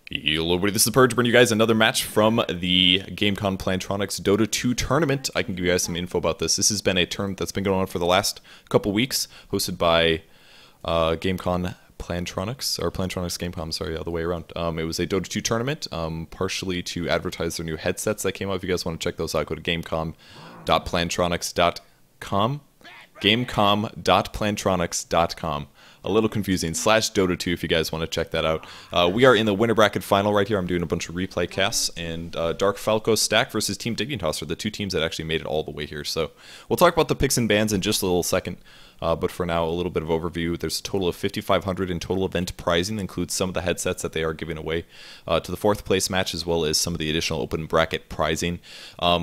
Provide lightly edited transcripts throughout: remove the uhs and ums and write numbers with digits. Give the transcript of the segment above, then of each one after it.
Hello everybody, this is Purge, bringing you guys another match from the Gamecom.Plantronics Dota 2 tournament. I can give you guys some info about this. This has been a tournament that's been going on for the last couple weeks, hosted by Gamecom.Plantronics, or Plantronics Gamecom, sorry, other way around. It was a Dota 2 tournament, partially to advertise their new headsets that came out. If you guys want to check those out, go to Gamecom.Plantronics.com. Gamecom.Plantronics.com. A little confusing, /Dota 2 if you guys want to check that out. We are in the winner bracket final right here. I'm doing a bunch of replay casts, and Dark Falco Stack versus Team Dignitas are the two teams that actually made it all the way here. So we'll talk about the picks and bans in just a little second. But for now, a little bit of overview. There's a total of 5,500 in total event pricing, includes some of the headsets that they are giving away to the fourth place match, as well as some of the additional open bracket pricing.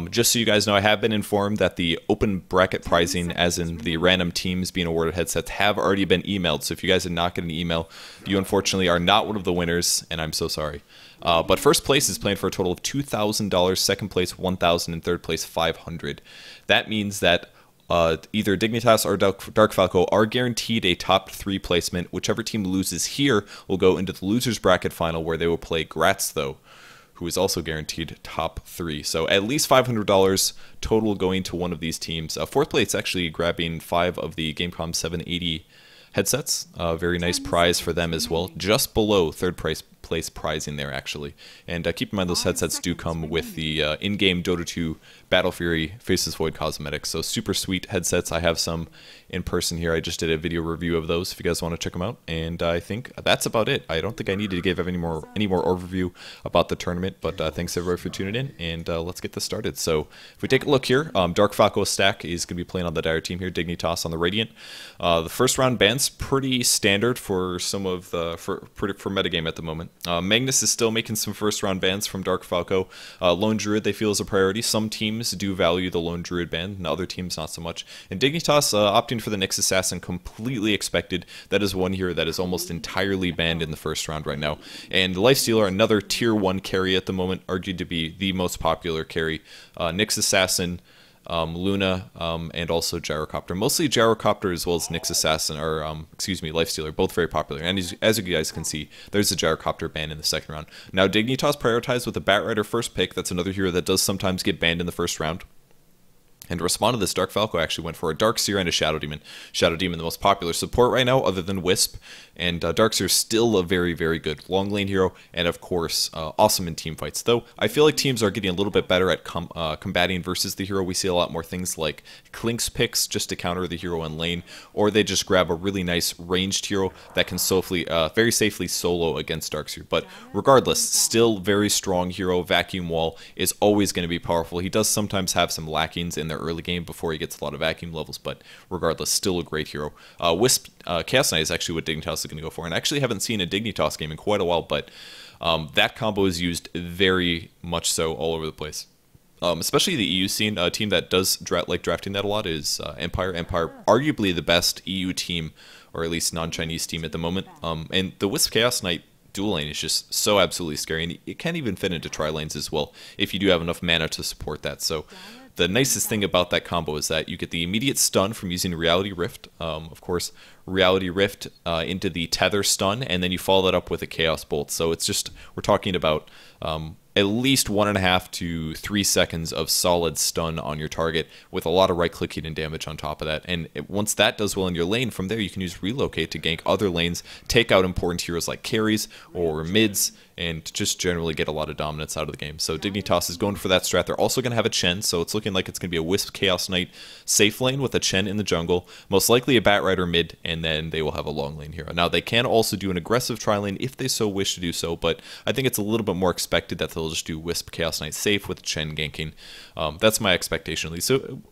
Just so you guys know, I have been informed that the open bracket pricing, as in the random teams being awarded headsets, have already been emailed. So if you guys did not get an email, you unfortunately are not one of the winners, and I'm so sorry. But first place is playing for a total of $2,000, second place $1,000, and third place $500. That means that either Dignitas or Dark Falco are guaranteed a top 3 placement. Whichever team loses here will go into the losers bracket final, where they will play Gratz, though, who is also guaranteed top 3. So at least $500 total going to one of these teams. Fourth place actually grabbing 5 of the Gamecom 780 headsets. Very nice prize for them as well, just below third place prizing there, actually. And keep in mind, those headsets do come with the in-game Dota 2 Battle Fury Faceless Void cosmetics. So super sweet headsets. I have some in person here. I just did a video review of those if you guys want to check them out. And I think that's about it. I don't think I needed to give any more overview about the tournament, but thanks everybody for tuning in, and let's get this started. So if we take a look here, Dark Falco Stack is going to be playing on the Dire team here, Dignitas on the Radiant. The first round ban's pretty standard for some of the for metagame at the moment. Magnus is still making some first round bans from Dark Falco. Lone Druid they feel is a priority. Some teams do value the Lone Druid ban, and other teams not so much. And Dignitas opting for the Nyx Assassin, completely expected. That is one hero that is almost entirely banned in the first round right now. And Lifestealer, another tier 1 carry at the moment, argued to be the most popular carry. Nyx Assassin, Luna, and also Gyrocopter. Mostly Gyrocopter as well as Nyx Assassin, or excuse me, Lifestealer, both very popular. And as you guys can see, there's a Gyrocopter ban in the second round. Now Dignitas prioritized with a Batrider first pick. That's another hero that does sometimes get banned in the first round. And to respond to this, Dark Falco actually went for a Darkseer and a Shadow Demon. Shadow Demon, the most popular support right now, other than Wisp. And Darkseer is still a very, very good long lane hero, and of course, awesome in team fights. Though, I feel like teams are getting a little bit better at combating versus the hero. We see a lot more things like Clink's picks just to counter the hero in lane, or they just grab a really nice ranged hero that can very safely solo against Darkseer. But regardless, still very strong hero. Vacuum Wall is always going to be powerful. He does sometimes have some lackings in the early game before he gets a lot of vacuum levels, but regardless, still a great hero. Wisp Chaos Knight is actually what Dignitas is going to go for, and I actually haven't seen a Dignitas game in quite a while, but that combo is used very much so all over the place. Especially the EU scene. A team that does like drafting that a lot is Empire. Empire, arguably the best EU team, or at least non-Chinese team at the moment. And the Wisp Chaos Knight dual lane is just so absolutely scary, and it can even fit into tri lanes as well if you do have enough mana to support that. So the nicest thing about that combo is that you get the immediate stun from using Reality Rift. Of course, Reality Rift into the Tether stun, and then you follow that up with a Chaos Bolt. So it's just, we're talking about at least 1.5 to 3 seconds of solid stun on your target, with a lot of right-click hidden damage on top of that. And once that does well in your lane, from there you can use Relocate to gank other lanes, take out important heroes like carries or mids, and just generally get a lot of dominance out of the game. So Dignitas is going for that strat. They're also going to have a Chen, so it's looking like it's going to be a Wisp Chaos Knight safe lane with a Chen in the jungle, most likely a Batrider mid, and then they will have a long lane hero. Now they can also do an aggressive tri lane if they so wish to do so, but I think it's a little bit more expected that they'll just do Wisp Chaos Knight safe with Chen ganking. That's my expectation at least. So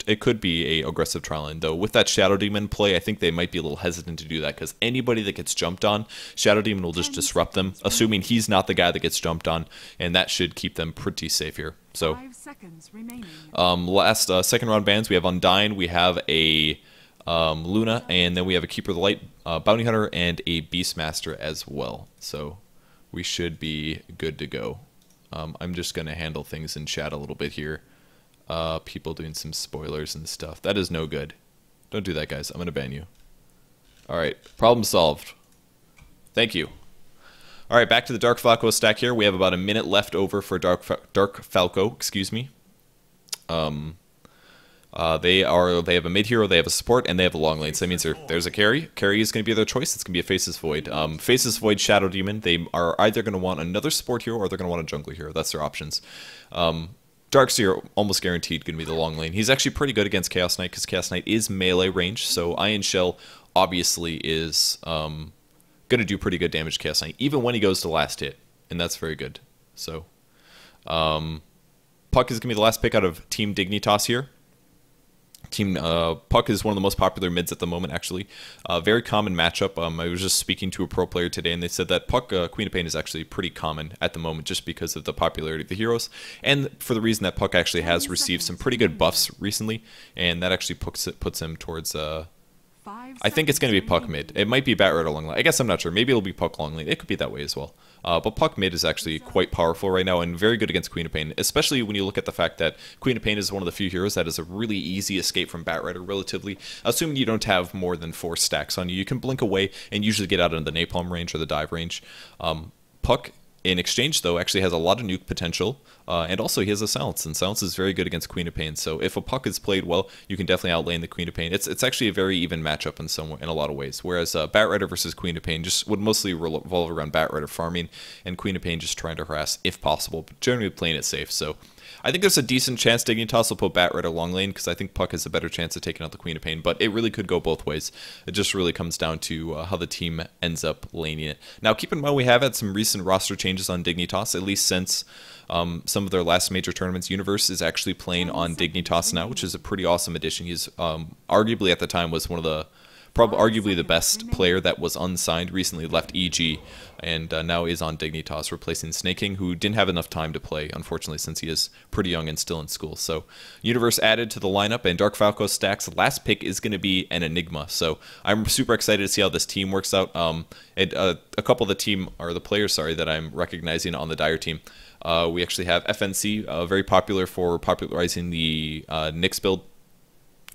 it could be a aggressive tri lane, though. With that Shadow Demon play, I think they might be a little hesitant to do that, because anybody that gets jumped on, Shadow Demon will just disrupt them, assuming he's not the guy that gets jumped on, and that should keep them pretty safe here. So, last second round bans, we have Undyne, we have a Luna, and then we have a Keeper of the Light, Bounty Hunter, and a Beastmaster as well. So we should be good to go. I'm just going to handle things in chat a little bit here. People doing some spoilers and stuff. That is no good. Don't do that, guys. I'm going to ban you. Alright, problem solved. Thank you. All right, back to the Dark Falco stack here. We have about a minute left over for Dark Falco, excuse me. They have a mid hero, they have a support, and they have a long lane. So that means there's a carry. Carry is going to be their choice. It's going to be a Faceless Void. Faceless Void, Shadow Demon. They are either going to want another support hero or they're going to want a jungler hero. That's their options. Darkseer, almost guaranteed, going to be the long lane. He's actually pretty good against Chaos Knight because Chaos Knight is melee range. So Iron Shell obviously is going to do pretty good damage to Chaos Knight, even when he goes to last hit. And that's very good. So Puck is going to be the last pick out of Team Dignitas here. Puck is one of the most popular mids at the moment, actually. Very common matchup. I was just speaking to a pro player today, and they said that Puck Queen of Pain is actually pretty common at the moment just because of the popularity of the heroes, and for the reason that Puck actually has received some pretty good buffs recently, and that actually puts him towards... I think it's going to be Puck mid. It might be Batrider long lane. I guess I'm not sure. Maybe it'll be Puck long lane. It could be that way as well. But Puck mid is actually quite powerful right now and very good against Queen of Pain, especially when you look at the fact that Queen of Pain is one of the few heroes that is a really easy escape from Batrider relatively. Assuming you don't have more than 4 stacks on you, you can blink away and usually get out of the napalm range or the dive range. Puck, in exchange, though, actually has a lot of nuke potential, and also he has a silence, and silence is very good against Queen of Pain. So if a Puck is played well, you can definitely outlane the Queen of Pain. It's actually a very even matchup in a lot of ways. Whereas Batrider versus Queen of Pain just would mostly revolve around Batrider farming and Queen of Pain just trying to harass if possible, but generally playing it safe. So I think there's a decent chance Dignitas will put Batrider long lane because I think Puck has a better chance of taking out the Queen of Pain, but it really could go both ways. It just really comes down to how the team ends up laning it. Now, keep in mind we have had some recent roster changes on Dignitas, at least since some of their last major tournaments. Universe is actually playing on Dignitas now, which is a pretty awesome addition. He's arguably at the time was one of the arguably the best player that was unsigned, recently left EG, and now is on Dignitas, replacing Snake King, who didn't have enough time to play, unfortunately, since he is pretty young and still in school. So Universe added to the lineup, and Dark Falco stack's last pick is going to be an Enigma. So I'm super excited to see how this team works out. A couple of the team, or the players, sorry, that I'm recognizing on the Dire team. We actually have FNC, very popular for popularizing the Nyx build,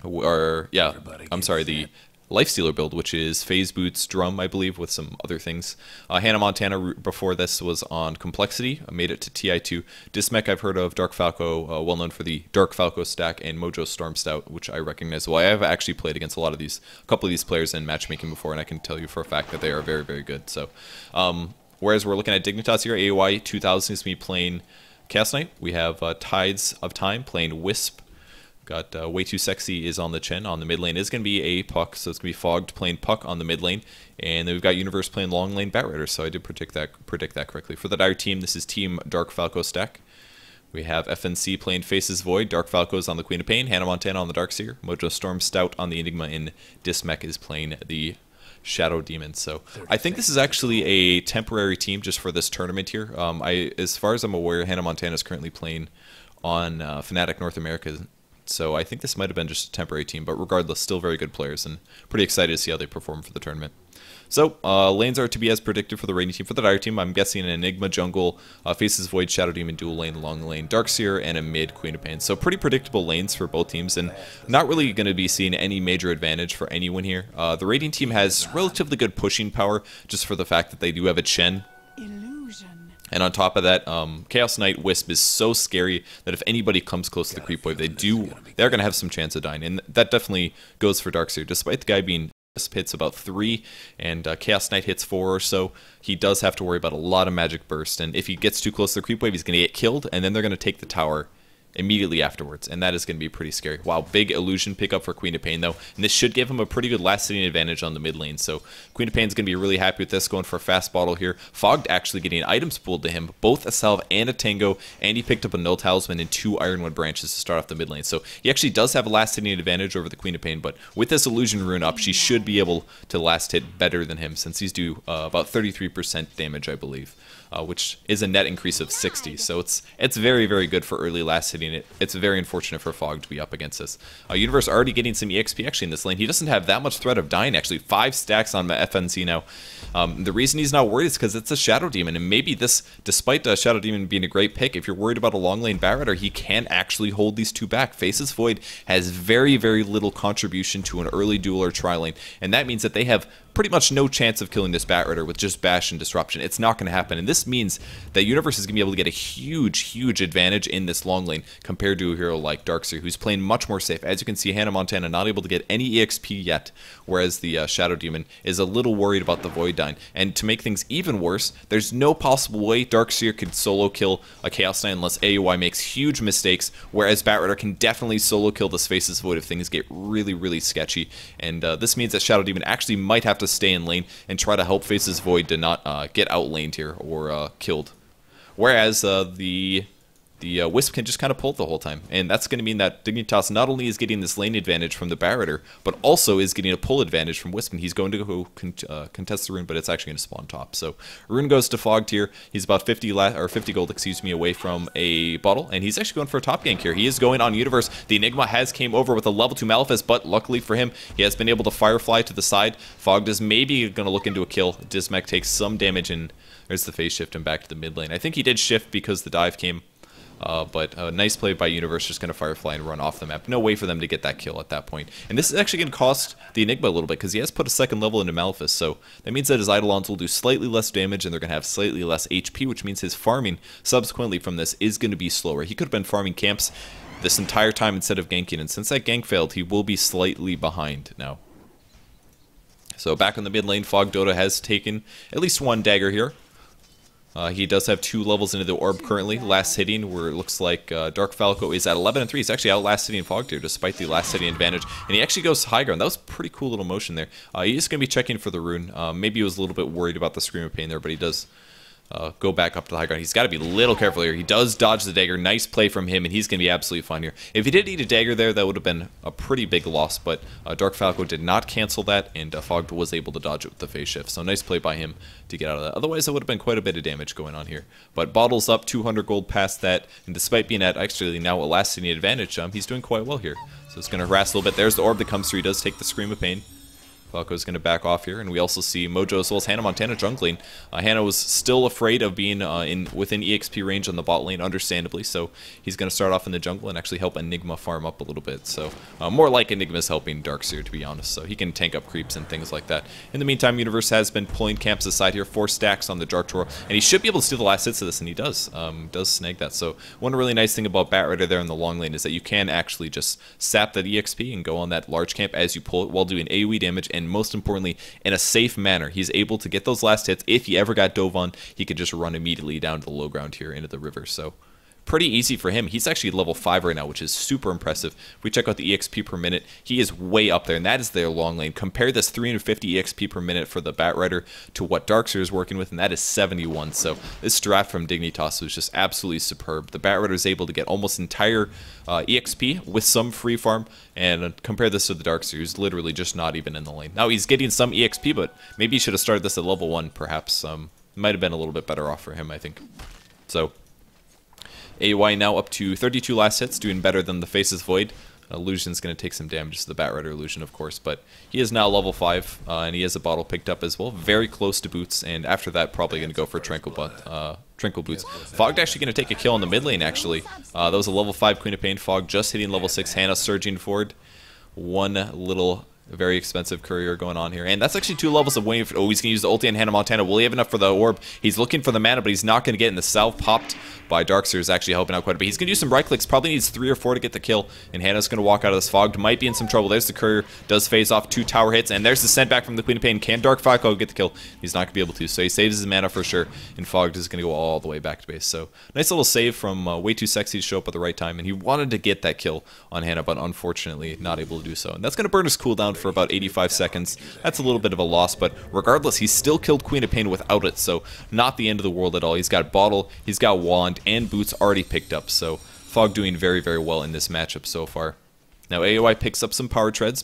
or yeah, I'm sorry, the Lifestealer build, which is Phase Boots, Drum, I believe, with some other things. Hannah Montana, before this, was on Complexity. I made it to TI2. Dismech, I've heard of. Dark Falco, well known for the Dark Falco stack, and Mojo Storm Stout, which I recognize well. I have actually played against a couple of these players in matchmaking before, and I can tell you for a fact that they are very, very good. So, whereas we're looking at Dignitas here, AOI 2000 is going to be playing Chaos Knight. We have Tides of Time playing Wisp. Got Way Too Sexy is on the Chen. On the mid lane is going to be a Puck, so it's going to be Fogged playing Puck on the mid lane. And then we've got Universe playing long lane Batrider, so I did predict that correctly. For the Dire team, this is Team Dark Falco stack. We have FNC playing Faces Void, Dark Falco's on the Queen of Pain, Hannah Montana on the Darkseer, Mojo Storm Stout on the Enigma, and Dismech is playing the Shadow Demon. So I think this is actually a temporary team just for this tournament here. As far as I'm aware, Hannah Montana is currently playing on Fnatic North America. So I think this might have been just a temporary team, but regardless, still very good players, and pretty excited to see how they perform for the tournament. So, lanes are to be as predicted for the Radiant team. For the Dire team, I'm guessing an Enigma jungle, Faces Void, Shadow Demon dual lane, long lane, Darkseer, and a mid Queen of Pain. So pretty predictable lanes for both teams, and not really going to be seeing any major advantage for anyone here. The Radiant team has relatively good pushing power, just for the fact that they do have a Chen. And on top of that, Chaos Knight Wisp is so scary that if anybody comes close to the creep wave, they're going to have some chance of dying. And that definitely goes for Darkseer. Despite the guy being Wisp hits about 3 and Chaos Knight hits 4 or so, he does have to worry about a lot of magic burst. And if he gets too close to the creep wave, he's going to get killed, and then they're going to take the tower immediately afterwards, and that is going to be pretty scary. Wow, big illusion pickup for Queen of Pain though, and this should give him a pretty good last hitting advantage on the mid lane. So Queen of Pain's going to be really happy with this, going for a fast bottle here. Fogged actually getting items pulled to him, both a salve and a tango, and he picked up a null talisman and 2 ironwood branches to start off the mid lane. So he actually does have a last hitting advantage over the Queen of Pain, but with this illusion rune up, she should be able to last hit better than him, since he's due about 33% damage, I believe. Which is a net increase of 60, so it's very, very good for early last hitting. It's very unfortunate for Fog to be up against this. Universe already getting some EXP actually in this lane. He doesn't have that much threat of dying, actually. 5 stacks on FNC now. The reason he's not worried is because it's a Shadow Demon, and maybe this, despite Shadow Demon being a great pick, if you're worried about a long lane Batrider, he can actually hold these 2 back. Faces Void has very, very little contribution to an early duel or tri lane, and that means that they have pretty much no chance of killing this Bat Rider with just Bash and Disruption. It's not going to happen, and this means that Universe is going to be able to get a huge advantage in this long lane compared to a hero like Darkseer, who's playing much more safe. As you can see, Hannah Montana not able to get any EXP yet, whereas the Shadow Demon is a little worried about the Void Dyne. And to make things even worse, there's no possible way Darkseer could solo kill a Chaos Knight unless AOI makes huge mistakes, whereas Bat Rider can definitely solo kill this Faceless Void if things get really sketchy. And this means that Shadow Demon actually might have to stay in lane and try to help Faceless Void to not get outlaned here or killed. Whereas the Wisp can just kind of pull it the whole time. And that's going to mean that Dignitas not only is getting this lane advantage from the Bat Rider, but also is getting a pull advantage from Wisp. And he's going to go contest the rune, but it's actually going to spawn top. So rune goes to Fogged here. He's about 50 gold, away from a bottle. And he's actually going for a top gank here. He is going on Universe. The Enigma has came over with a level 2 Malefice, but luckily for him, he has been able to Firefly to the side. Fogged is maybe going to look into a kill. Dismech takes some damage, and there's the phase shift and back to the mid lane. I think he did shift because the dive came. But a nice play by Universe, just going to Firefly and run off the map. No way for them to get that kill at that point. And this is actually going to cost the Enigma a little bit, because he has put a second level into Malefice, so that means that his Eidolons will do slightly less damage, and they're going to have slightly less HP, which means his farming subsequently from this is going to be slower. He could have been farming camps this entire time instead of ganking, and since that gank failed, he will be slightly behind now. So back on the mid lane, Fog.Dota has taken at least one dagger here. He does have 2 levels into the orb currently. Last hitting, where it looks like Dark Falco is at 11 and 3. He's actually out last hitting Fogged here, despite the last hitting advantage. And he actually goes high ground. That was a pretty cool little motion there. He's going to be checking for the rune. Maybe he was a little bit worried about the Scream of Pain there, but he does go back up to the high ground. He's got to be a little careful here. He does dodge the dagger. Nice play from him, and he's going to be absolutely fine here. If he did eat a dagger there, that would have been a pretty big loss, but Dark Falco did not cancel that, and Fogged was able to dodge it with the phase shift. So nice play by him to get out of that. Otherwise, that would have been quite a bit of damage going on here. But Bottle's up 200 gold past that, and despite being at actually now a last hitting advantage, he's doing quite well here. So it's going to harass a little bit. There's the orb that comes through. He does take the Scream of Pain. Falco's going to back off here, and we also see Mojo as well as Hannah Montana jungling. Hannah was still afraid of being within EXP range on the bot lane, understandably, so he's going to start off in the jungle and actually help Enigma farm up a little bit. So more like Enigma's helping Darkseer, to be honest, so he can tank up creeps and things like that. In the meantime, Universe has been pulling camps aside here, 4 stacks on the Dark Drawer, and he should be able to steal the last hits of this, and he does snag that. So one really nice thing about Bat Rider there in the long lane is that you can actually just sap that EXP and go on that large camp as you pull it while doing AoE damage, and most importantly, in a safe manner. He's able to get those last hits. If he ever got dove on, he could just run immediately down to the low ground here into the river. So pretty easy for him. He's actually level 5 right now, which is super impressive. If we check out the EXP per minute, he is way up there, and that is their long lane. Compare this 350 EXP per minute for the Bat Rider to what Darkseer is working with, and that is 71. So this draft from Dignitas was just absolutely superb. The Bat Rider is able to get almost entire EXP with some free farm, and compare this to the Darkseer, who's literally just not even in the lane. Now he's getting some EXP, but maybe he should have started this at level 1, perhaps. Might have been a little bit better off for him, I think. So AY now up to 32 last hits, doing better than the Faceless Void. Illusion's going to take some damage to the Bat Rider Illusion, of course, but he is now level 5, and he has a bottle picked up as well. Very close to Boots, and after that, probably going to go for Tranquil Boots. Fogged actually going to take a kill in the mid lane, actually. That was a level 5 Queen of Pain. Fogg just hitting level 6. Hannah surging forward. One little very expensive courier going on here, and that's actually 2 levels of waiting for. Oh, he's gonna use the ulti on Hannah Montana. Will he have enough for the orb? He's looking for the mana, but he's not gonna get in. The salve popped by Darkseer is actually helping out quite a bit. He's gonna use some right clicks, probably needs 3 or 4 to get the kill, and Hannah's gonna walk out of this. Fogged might be in some trouble. There's the courier, does phase off 2 tower hits, and there's the send back from the Queen of Pain. Can Dark Falco get the kill? He's not gonna be able to, so he saves his mana for sure, and Fogged is gonna go all the way back to base. So nice little save from Way Too Sexy to show up at the right time, and he wanted to get that kill on Hannah, but unfortunately not able to do so, and that's gonna burn his cooldown for about 85 seconds. That's a little bit of a loss, but regardless, he still killed Queen of Pain without it, so not the end of the world at all. He's got Bottle, he's got Wand, and Boots already picked up, so Fogg doing very, very well in this matchup so far. Now AOI picks up some Power Treads,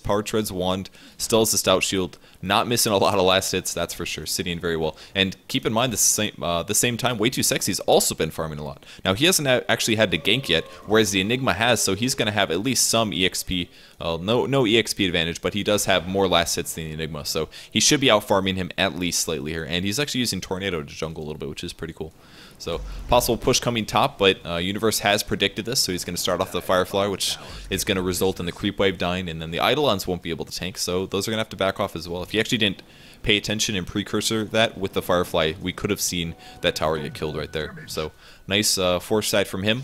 Wand, still has the Stout Shield, not missing a lot of last hits, that's for sure, sitting very well. And keep in mind, the same time, Way Too Sexy's also been farming a lot. Now he hasn't actually had to gank yet, whereas the Enigma has, so he's going to have at least some EXP, no EXP advantage, but he does have more last hits than the Enigma, so he should be out farming him at least slightly here. And he's actually using Tornado to jungle a little bit, which is pretty cool. So possible push coming top, but Universe has predicted this, so he's going to start off the Firefly, which is going to result in the creep wave dying, and then the Eidolons won't be able to tank, so those are going to have to back off as well. If he actually didn't pay attention and precursor that with the Firefly, we could have seen that tower get killed right there. So nice foresight from him.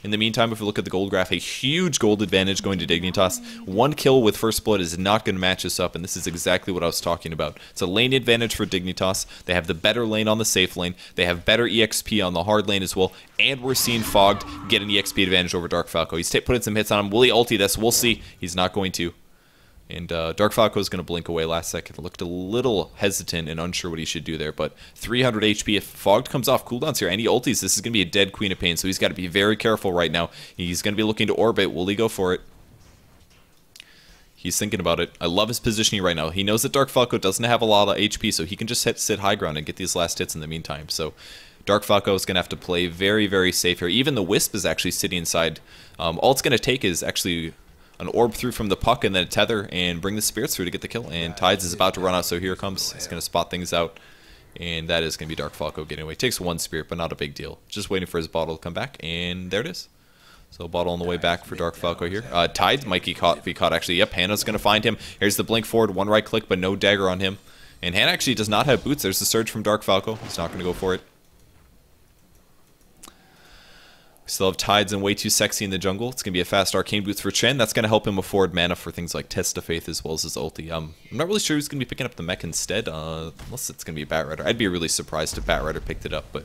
In the meantime, if we look at the gold graph, a huge gold advantage going to Dignitas. 1 kill with First Blood is not going to match this up, and this is exactly what I was talking about. It's a lane advantage for Dignitas. They have the better lane on the safe lane. They have better EXP on the hard lane as well, and we're seeing Fogged get an EXP advantage over Dark Falco. He's putting some hits on him. Will he ulti this? We'll see. He's not going to. And Dark Falco is going to blink away last second. Looked a little hesitant and unsure what he should do there. But 300 HP. If Fogged comes off cooldowns here and he ultis, this is going to be a dead Queen of Pain. So he's got to be very careful right now. He's going to be looking to orbit. Will he go for it? He's thinking about it. I love his positioning right now. He knows that Dark Falco doesn't have a lot of HP, so he can just sit high ground and get these last hits in the meantime. So Dark Falco is going to have to play very, very safe here. Even the Wisp is actually sitting inside. All it's going to take is actually an orb through from the puck and then a tether and bring the spirits through to get the kill. And Tides is about to run out, so here it comes. He's going to spot things out. And that is going to be Dark Falco getting away. Takes 1 spirit, but not a big deal. Just waiting for his bottle to come back, and there it is. So bottle on the way back for Dark Falco here. Tides might be caught actually. Yep, Hannah's going to find him. Here's the blink forward, 1 right click, but no dagger on him. And Hannah actually does not have boots. There's the surge from Dark Falco. He's not going to go for it. We still have Tides and Way Too Sexy in the jungle. It's going to be a fast Arcane Boots for Chen. That's going to help him afford mana for things like Test of Faith as well as his ulti. I'm not really sure who's going to be picking up the mech instead, unless it's going to be Batrider. I'd be really surprised if Batrider picked it up, but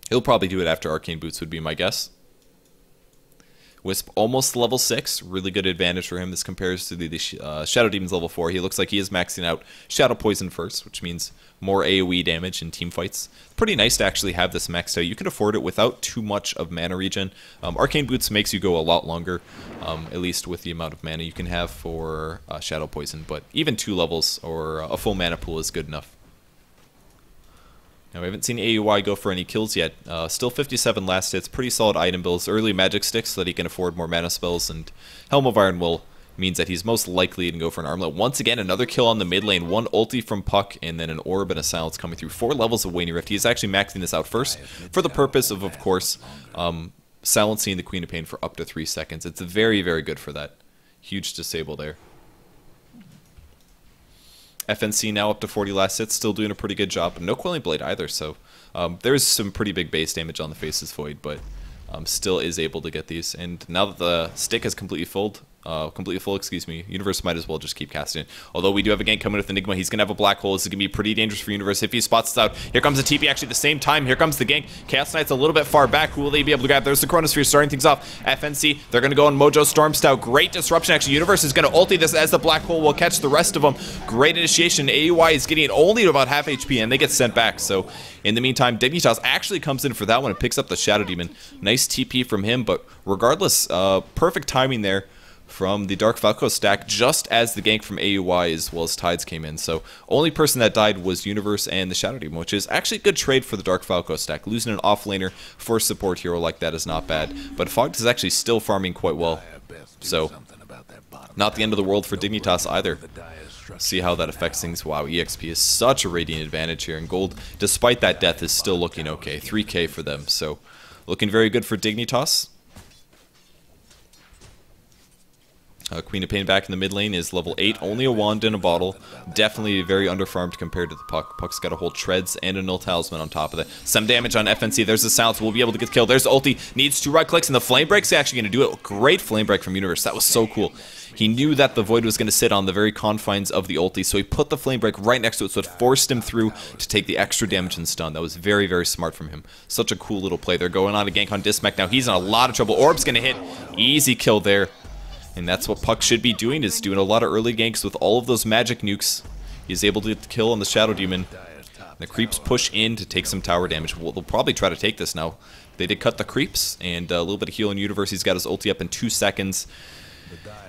he'll probably do it after Arcane Boots would be my guess. Wisp almost level 6, really good advantage for him. This compares to the Shadow Demon's level 4. He looks like he is maxing out Shadow Poison first, which means more AoE damage in team fights. Pretty nice to actually have this maxed out. You can afford it without too much of mana regen. Arcane Boots makes you go a lot longer, at least with the amount of mana you can have for Shadow Poison, but even 2 levels or a full mana pool is good enough. Now, we haven't seen AUI go for any kills yet. Still 57 last hits, pretty solid item builds, early magic sticks so that he can afford more mana spells, and Helm of Iron will means that he's most likely to go for an armlet. Once again, another kill on the mid lane, 1 ulti from Puck, and then an orb and a silence coming through. 4 levels of Waning Rift. He's actually maxing this out first for the purpose of course, silencing the Queen of Pain for up to 3 seconds. It's very, very good for that. Huge disable there. FNC now up to 40 last hits, still doing a pretty good job. No Quelling Blade either, so there's some pretty big base damage on the Faceless Void, but still is able to get these. And now that the stick is completely full, Universe might as well just keep casting it. Although we do have a gank coming with Enigma, he's going to have a black hole. This is going to be pretty dangerous for Universe if he spots this out. Here comes the TP actually at the same time. Here comes the gank. Chaos Knight's a little bit far back. Who will they be able to grab? There's the Chronosphere starting things off. FNC, they're going to go on Mojo Storm Stout. Great disruption actually. Universe is going to ulti this as the black hole will catch the rest of them. Great initiation. AUI is getting only to about half HP and they get sent back. So in the meantime, Dignitas actually comes in for that one and picks up the Shadow Demon. Nice TP from him, but regardless, perfect timing there from the Dark Falco stack just as the gank from AUI as well as Tides came in. So only person that died was Universe and the Shadow Demon, which is actually a good trade for the Dark Falco stack. Losing an offlaner for a support hero like that is not bad. But Fogged is actually still farming quite well. So not the end of the world for Dignitas either. See how that affects things. Wow, EXP is such a radiant advantage here, and gold, despite that death, is still looking okay. 3k for them, so looking very good for Dignitas. Queen of Pain back in the mid lane is level 8, only a wand in a bottle. Definitely very underfarmed compared to the Puck. Puck's got a whole treads and a null talisman on top of that. Some damage on FNC. There's the silence. We'll be able to get killed. There's the ulti. Needs 2 right clicks, and the flame break's actually going to do it. Great flame break from Universe. That was so cool. He knew that the Void was going to sit on the very confines of the ulti, so he put the flame break right next to it, so it forced him through to take the extra damage and stun. That was very, very smart from him. Such a cool little play. They're going on to gank on Dismech now. He's in a lot of trouble. Orb's going to hit. Easy kill there. And that's what Puck should be doing, is doing a lot of early ganks with all of those magic nukes. He's able to get the kill on the Shadow Demon. The creeps push in to take some tower damage. Well, they'll probably try to take this now. They did cut the creeps, and a little bit of heal in Universe. He's got his ulti up in 2 seconds.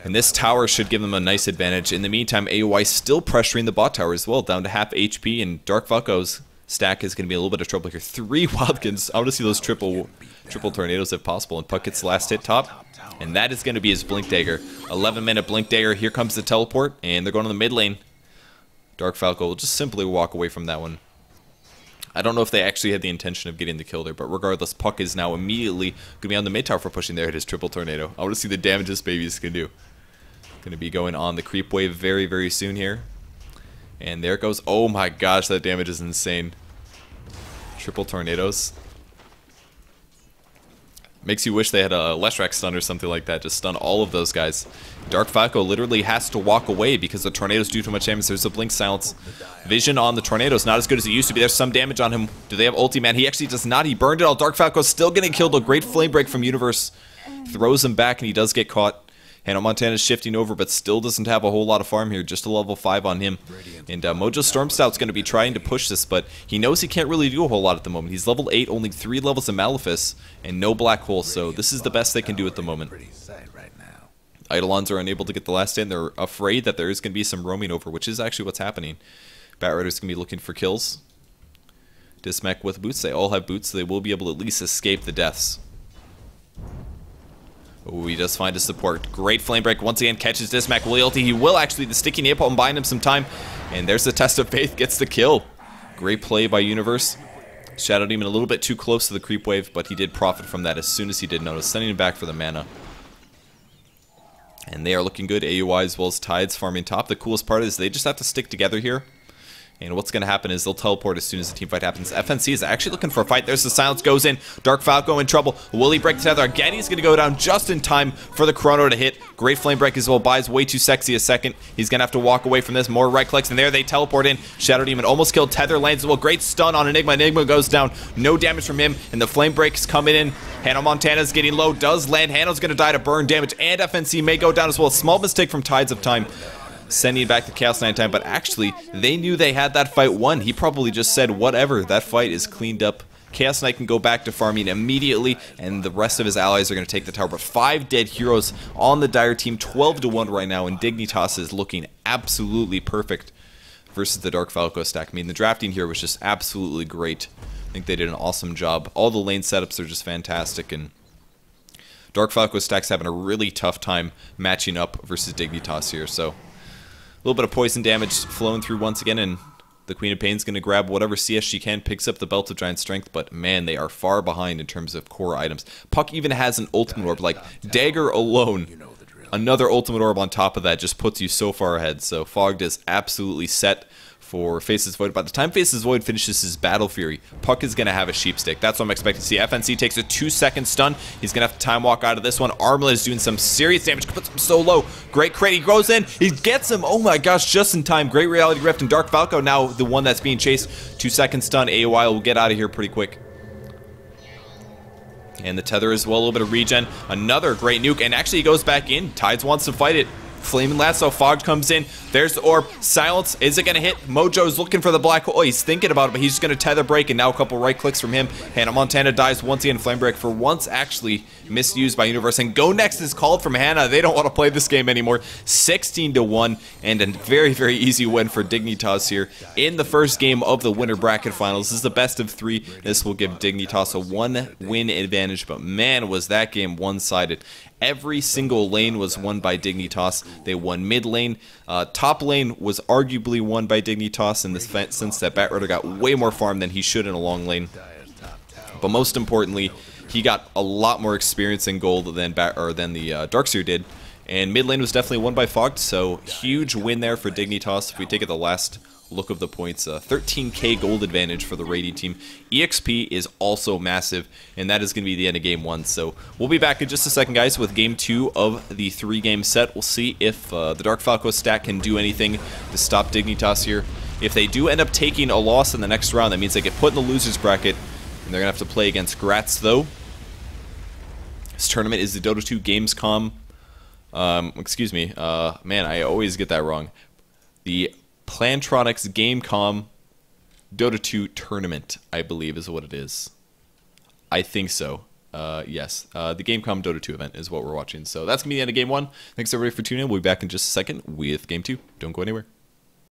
And this tower should give them a nice advantage. In the meantime, AOI still pressuring the bot tower as well, down to half HP, and Dark Falco's stack is going to be a little bit of trouble here. 3 Wildkins. I want to see those triple tornadoes if possible, and Puck gets the last hit top. And that is going to be his Blink Dagger. 11-minute Blink Dagger. Here comes the teleport, and they're going to the mid lane. Dark Falco will just simply walk away from that one. I don't know if they actually had the intention of getting the kill there, but regardless, Puck is now immediately going to be on the mid tower for pushing there at his triple tornado. I want to see the damage this baby is going to do. Going to be going on the creep wave very, very soon here. And there it goes. Oh my gosh, that damage is insane. Triple tornadoes. Makes you wish they had a Leshrac stun or something like that. Just stun all of those guys. Dark Falco literally has to walk away because the tornadoes do too much damage. There's a blink silence. Vision on the tornadoes, not as good as it used to be. There's some damage on him. Do they have ulti, man? He actually does not. He burned it all. Dark Falco's still getting killed. A great flame break from Universe. Throws him back and he does get caught. Hannah Montana's shifting over, but still doesn't have a whole lot of farm here. Just a level 5 on him. And Mojo Stormstout's going to be trying to push this, but he knows he can't really do a whole lot at the moment. He's level 8, only 3 levels of Malefice, and no Black Hole, so this is the best they can do at the moment. Eidolons are unable to get the last in. They're afraid that there is going to be some roaming over, which is actually what's happening. Batrider's going to be looking for kills. Dismech with boots. They all have boots, so they will be able to at least escape the deaths. Oh, he does find his support. Great flame break. Once again, catches Dismech. Will he ulti? He will actually. The sticky napalm buying him some time. And there's the test of faith. Gets the kill. Great play by Universe. Shadow Demon a little bit too close to the creep wave, but he did profit from that as soon as he did notice. Sending him back for the mana. And they are looking good. AUI as well as Tides farming top. The coolest part is they just have to stick together here. And what's going to happen is they'll teleport as soon as the team fight happens. FNC is actually looking for a fight. There's the silence goes in. Dark Falco in trouble. Will he break the tether? Getty's going to go down just in time for the chrono to hit. Great flame break as well. Buys way too sexy a second. He's going to have to walk away from this. More right clicks, and there they teleport in. Shadow Demon almost killed. Tether lands as well. Great stun on Enigma. Enigma goes down. No damage from him, and the flame break is coming in. Hannah Montana's getting low. Does land. Hannah's going to die to burn damage, and FNC may go down as well. Small mistake from Tides of Time. Sending back to Chaos Knight time, but actually, they knew they had that fight won. He probably just said, whatever, that fight is cleaned up. Chaos Knight can go back to farming immediately, and the rest of his allies are going to take the tower. But 5 dead heroes on the Dire team, 12-1 right now, and Dignitas is looking absolutely perfect versus the Dark Falco stack. I mean, the drafting here was just absolutely great. I think they did an awesome job. All the lane setups are just fantastic, and Dark Falco stack's having a really tough time matching up versus Dignitas here, so a little bit of poison damage flowing through once again, and the Queen of Pain's going to grab whatever CS she can, picks up the Belt of Giant Strength, but man, they are far behind in terms of core items. Puck even has an ultimate orb, like Dagger alone. Another ultimate orb on top of that just puts you so far ahead, so Fogged is absolutely set for Faces Void. By the time Faces Void finishes his Battle Fury, Puck is going to have a sheep stick. That's what I'm expecting to see. FNC takes a 2-second stun. He's going to have to time walk out of this one. Armlet is doing some serious damage. Puts him so low. Great crit. He goes in. He gets him. Oh my gosh, just in time. Great Reality Rift, and Dark Falco now the one that's being chased. 2-second stun. AOI will get out of here pretty quick. And the tether as well. A little bit of regen. Another great nuke, and actually he goes back in. Tides wants to fight it. Flaming Lasso, Fogged comes in. There's the orb. Silence. Is it going to hit? Mojo's looking for the black hole. Oh, he's thinking about it, but he's just going to tether break, and now a couple right clicks from him. Hannah Montana dies once again. Flame break for once actually misused by Universe. And Go Next is called from Hannah. They don't want to play this game anymore. 16-1, and a very, very easy win for Dignitas here in the first game of the winner bracket finals. This is the best of 3. This will give Dignitas a 1-win advantage, but man, was that game one-sided. Every single lane was won by Dignitas. They won mid lane. Top lane was arguably won by Dignitas in the sense that Batrider got way more farm than he should in a long lane. But most importantly, he got a lot more experience in gold than the Darkseer did. And mid lane was definitely won by Fogged, so huge win there for Dignitas. If we take it the last look of the points, 13k gold advantage for the Radiant team. EXP is also massive, and that is going to be the end of game 1. So we'll be back in just a second, guys, with game 2 of the 3-game set. We'll see if the Dark Falco stack can do anything to stop Dignitas here. If they do end up taking a loss in the next round, that means they get put in the losers bracket, and they're going to have to play against Gratz, though. This tournament is the Dota 2 Gamescom. Excuse me. Man, I always get that wrong. The Plantronics Gamecom.Dota 2 tournament, I believe is what it is. I think so. Yes. The Gamecom.Dota 2 event is what we're watching. So that's going to be the end of game 1. Thanks everybody for tuning in. We'll be back in just a second with game 2. Don't go anywhere.